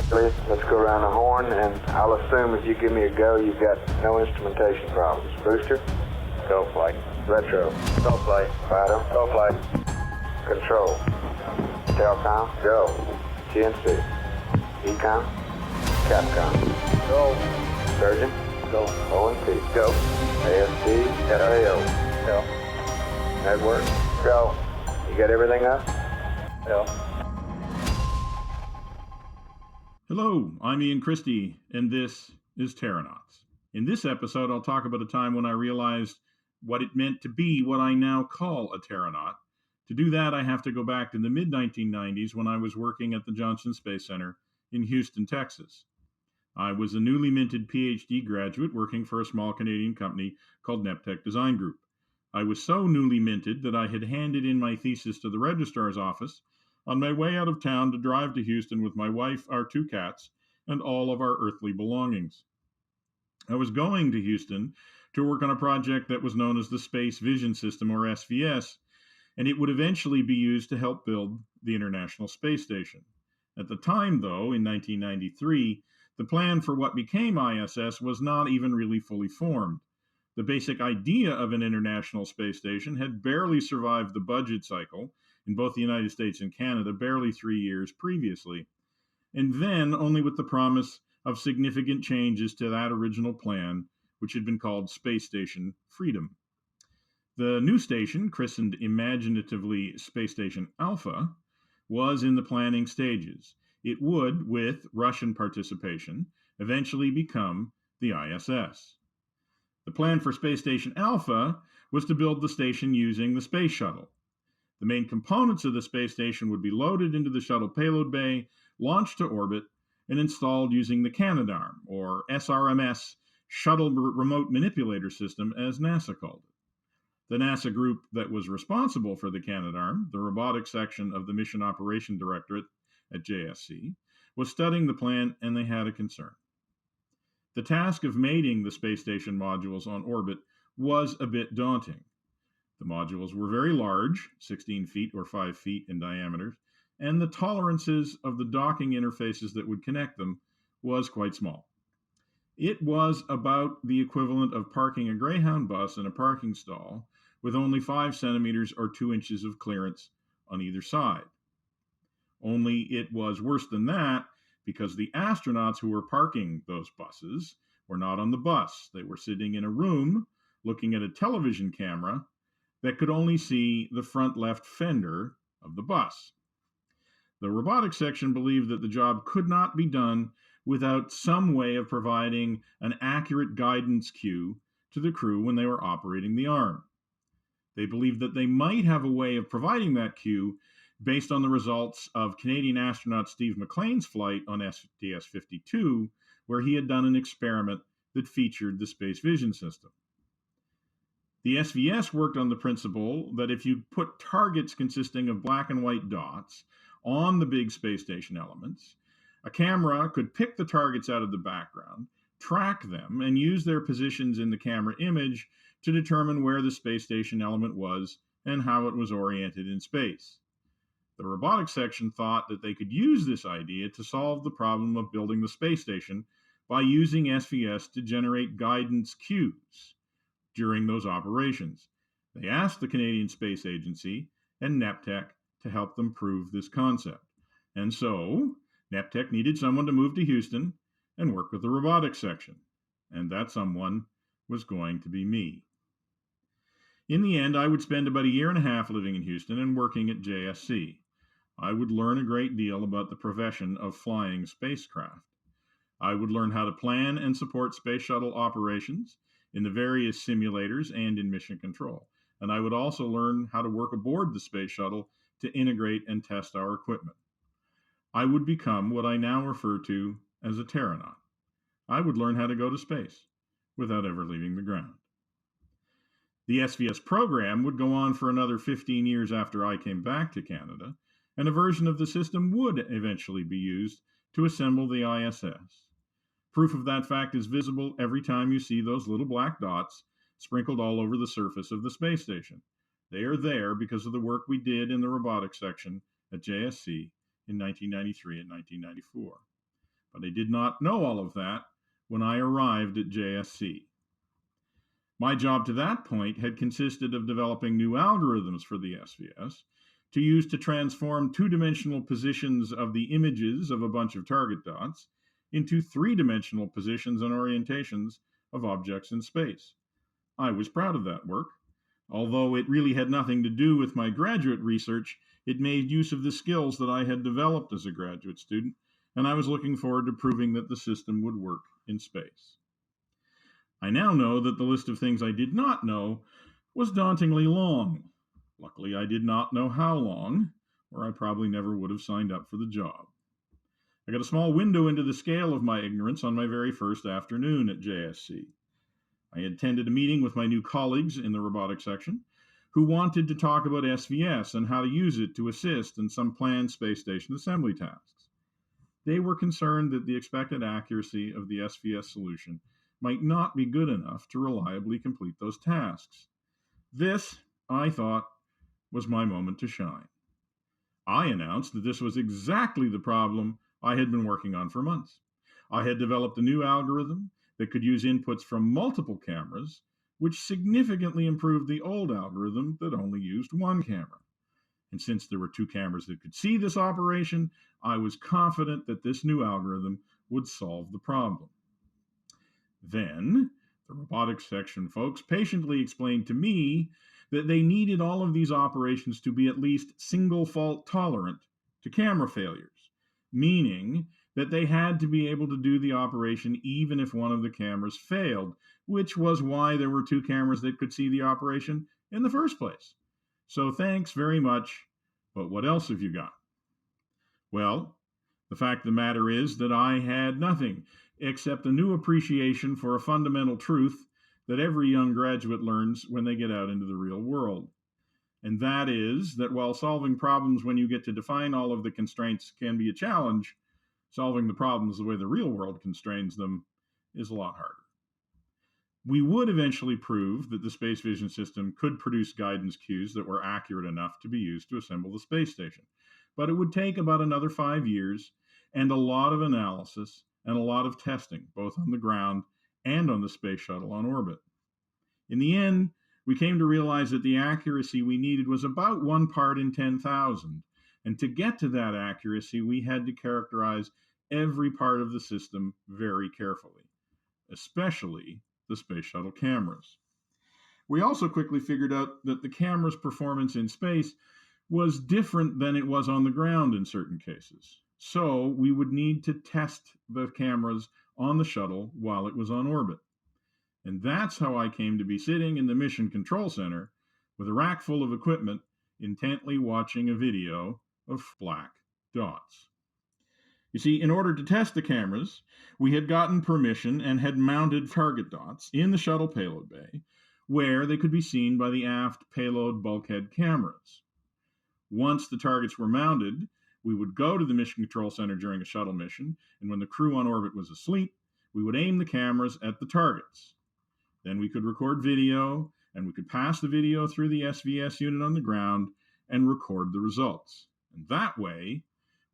Please, let's go around the horn, and I'll assume if you give me a go, you've got no instrumentation problems. Booster, go flight. Retro, go flight. Fido, go flight. Control, Telcom, go. GNC, Ecom, Capcom, go. Surgeon, go. ONP, go. ASD, FAO, go. Network, go. You got everything up? Go. Hello, I'm Ian Christie, and this is Terranauts. In this episode, I'll talk about a time when I realized what it meant to be what I now call a terranaut. To do that, I have to go back to the mid-1990s when I was working at the Johnson Space Center in Houston, Texas. I was a newly minted PhD graduate working for a small Canadian company called Neptech Design Group. I was so newly minted that I had handed in my thesis to the registrar's office on my way out of town to drive to Houston with my wife, our 2 cats, and all of our earthly belongings. I was going to Houston to work on a project that was known as the Space Vision System, or SVS, and it would eventually be used to help build the International Space Station. At the time, though, in 1993, the plan for what became ISS was not even really fully formed. The basic idea of an International Space Station had barely survived the budget cycle in both the United States and Canada barely 3 years previously, and then only with the promise of significant changes to that original plan, which had been called Space Station Freedom. The new station, christened imaginatively Space Station Alpha, was in the planning stages. It would, with Russian participation, eventually become the ISS. The plan for Space Station Alpha was to build the station using the Space Shuttle. The main components of the space station would be loaded into the shuttle payload bay, launched to orbit, and installed using the Canadarm, or SRMS, Shuttle Remote Manipulator System, as NASA called it. The NASA group that was responsible for the Canadarm, the robotics section of the Mission Operation Directorate at JSC, was studying the plan, and they had a concern. The task of mating the space station modules on orbit was a bit daunting. The modules were very large, 16 feet or 5 feet in diameter, and the tolerances of the docking interfaces that would connect them was quite small. It was about the equivalent of parking a Greyhound bus in a parking stall with only 5 centimeters or 2 inches of clearance on either side. Only it was worse than that because the astronauts who were parking those buses were not on the bus. They were sitting in a room looking at a television camera that could only see the front left fender of the bus. The robotics section believed that the job could not be done without some way of providing an accurate guidance cue to the crew when they were operating the arm. They believed that they might have a way of providing that cue based on the results of Canadian astronaut Steve McLean's flight on SDS-52, where he had done an experiment that featured the Space Vision System. The SVS worked on the principle that if you put targets consisting of black and white dots on the big space station elements, a camera could pick the targets out of the background, track them, and use their positions in the camera image to determine where the space station element was and how it was oriented in space. The robotics section thought that they could use this idea to solve the problem of building the space station by using SVS to generate guidance cues during those operations. They asked the Canadian Space Agency and Neptech to help them prove this concept. And so, Neptech needed someone to move to Houston and work with the robotics section. And that someone was going to be me. In the end, I would spend about 1.5 years living in Houston and working at JSC. I would learn a great deal about the profession of flying spacecraft. I would learn how to plan and support space shuttle operations in the various simulators and in mission control. And I would also learn how to work aboard the space shuttle to integrate and test our equipment. I would become what I now refer to as a terranaut. I would learn how to go to space without ever leaving the ground. The SVS program would go on for another 15 years after I came back to Canada, and a version of the system would eventually be used to assemble the ISS. Proof of that fact is visible every time you see those little black dots sprinkled all over the surface of the space station. They are there because of the work we did in the robotics section at JSC in 1993 and 1994. But I did not know all of that when I arrived at JSC. My job to that point had consisted of developing new algorithms for the SVS to use to transform two-dimensional positions of the images of a bunch of target dots into three-dimensional positions and orientations of objects in space. I was proud of that work. Although it really had nothing to do with my graduate research, it made use of the skills that I had developed as a graduate student, and I was looking forward to proving that the system would work in space. I now know that the list of things I did not know was dauntingly long. Luckily, I did not know how long, or I probably never would have signed up for the job. I got a small window into the scale of my ignorance on my very first afternoon at JSC. I attended a meeting with my new colleagues in the robotics section who wanted to talk about SVS and how to use it to assist in some planned space station assembly tasks. They were concerned that the expected accuracy of the SVS solution might not be good enough to reliably complete those tasks. This, I thought, was my moment to shine. I announced that this was exactly the problem I had been working on for months. I had developed a new algorithm that could use inputs from multiple cameras, which significantly improved the old algorithm that only used one camera. And since there were two cameras that could see this operation, I was confident that this new algorithm would solve the problem. Then, the robotics section folks patiently explained to me that they needed all of these operations to be at least single fault tolerant to camera failures, meaning that they had to be able to do the operation even if one of the cameras failed, which was why there were two cameras that could see the operation in the first place. So thanks very much, but what else have you got? Well, the fact of the matter is that I had nothing except a new appreciation for a fundamental truth that every young graduate learns when they get out into the real world. And that is that while solving problems when you get to define all of the constraints can be a challenge, solving the problems the way the real world constrains them is a lot harder. We would eventually prove that the space vision system could produce guidance cues that were accurate enough to be used to assemble the space station. But it would take about another 5 years and a lot of analysis and a lot of testing, both on the ground and on the space shuttle on orbit. In the end, we came to realize that the accuracy we needed was about 1 part in 10,000. And to get to that accuracy, we had to characterize every part of the system very carefully, especially the space shuttle cameras. We also quickly figured out that the camera's performance in space was different than it was on the ground in certain cases. So we would need to test the cameras on the shuttle while it was on orbit. And that's how I came to be sitting in the Mission Control Center with a rack full of equipment, intently watching a video of black dots. You see, in order to test the cameras, we had gotten permission and had mounted target dots in the shuttle payload bay, where they could be seen by the aft payload bulkhead cameras. Once the targets were mounted, we would go to the Mission Control Center during a shuttle mission, and when the crew on orbit was asleep, we would aim the cameras at the targets. Then we could record video, and we could pass the video through the SVS unit on the ground and record the results. And that way,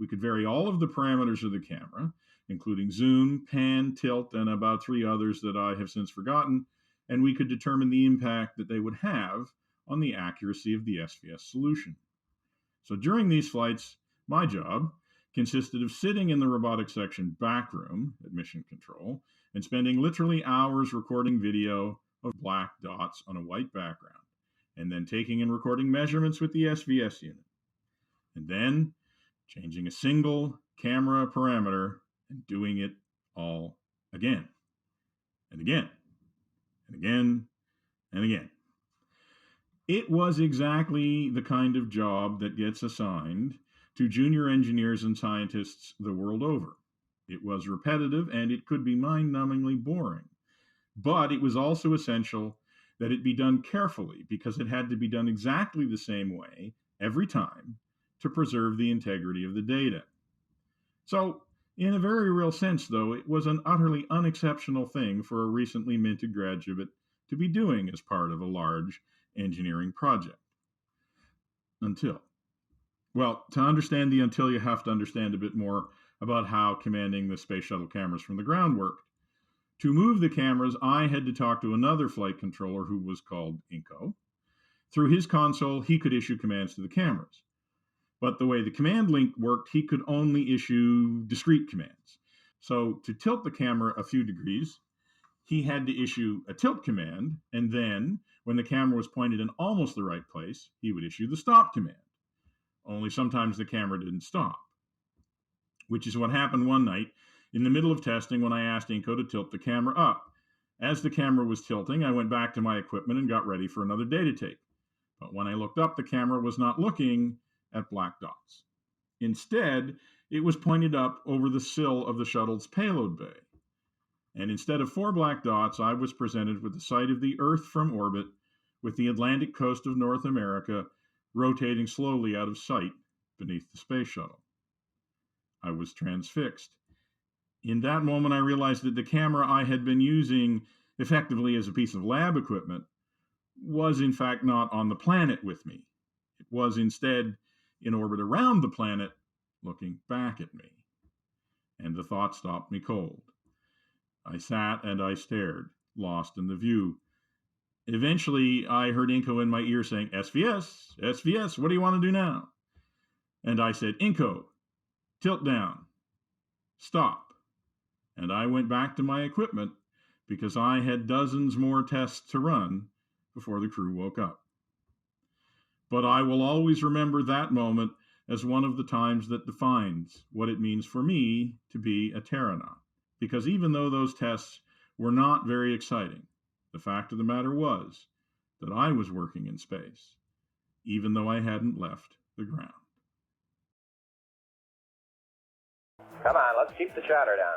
we could vary all of the parameters of the camera, including zoom, pan, tilt, and about 3 others that I have since forgotten, and we could determine the impact that they would have on the accuracy of the SVS solution. So during these flights, my job consisted of sitting in the robotics section back room at Mission Control and spending literally hours recording video of black dots on a white background, and then taking and recording measurements with the SVS unit, and then changing a single camera parameter and doing it all again, and again, and again, and again. It was exactly the kind of job that gets assigned to junior engineers and scientists the world over. It was repetitive and it could be mind-numbingly boring. But it was also essential that it be done carefully because it had to be done exactly the same way every time to preserve the integrity of the data. So, in a very real sense, though, it was an utterly unexceptional thing for a recently minted graduate to be doing as part of a large engineering project. Until Well, to understand the until, you have to understand a bit more about how commanding the Space Shuttle cameras from the ground worked. To move the cameras, I had to talk to another flight controller who was called Inco. Through his console, he could issue commands to the cameras. But the way the command link worked, he could only issue discrete commands. So to tilt the camera a few degrees, he had to issue a tilt command, and then, when the camera was pointed in almost the right place, he would issue the stop command. Only sometimes the camera didn't stop, which is what happened one night in the middle of testing when I asked Inco to tilt the camera up. As the camera was tilting, I went back to my equipment and got ready for another data tape. But when I looked up, the camera was not looking at black dots. Instead, it was pointed up over the sill of the shuttle's payload bay. And instead of 4 black dots, I was presented with the sight of the Earth from orbit, with the Atlantic coast of North America rotating slowly out of sight beneath the space shuttle. I was transfixed. In that moment, I realized that the camera I had been using effectively as a piece of lab equipment was in fact not on the planet with me. It was instead in orbit around the planet, looking back at me. And the thought stopped me cold. I sat and I stared, lost in the view. Eventually, I heard Inco in my ear saying, "SVS, SVS, what do you want to do now?" And I said, "Inco, tilt down, stop." And I went back to my equipment because I had dozens more tests to run before the crew woke up. But I will always remember that moment as one of the times that defines what it means for me to be a terranaut. Because even though those tests were not very exciting, the fact of the matter was that I was working in space, even though I hadn't left the ground. Come on, let's keep the chatter down.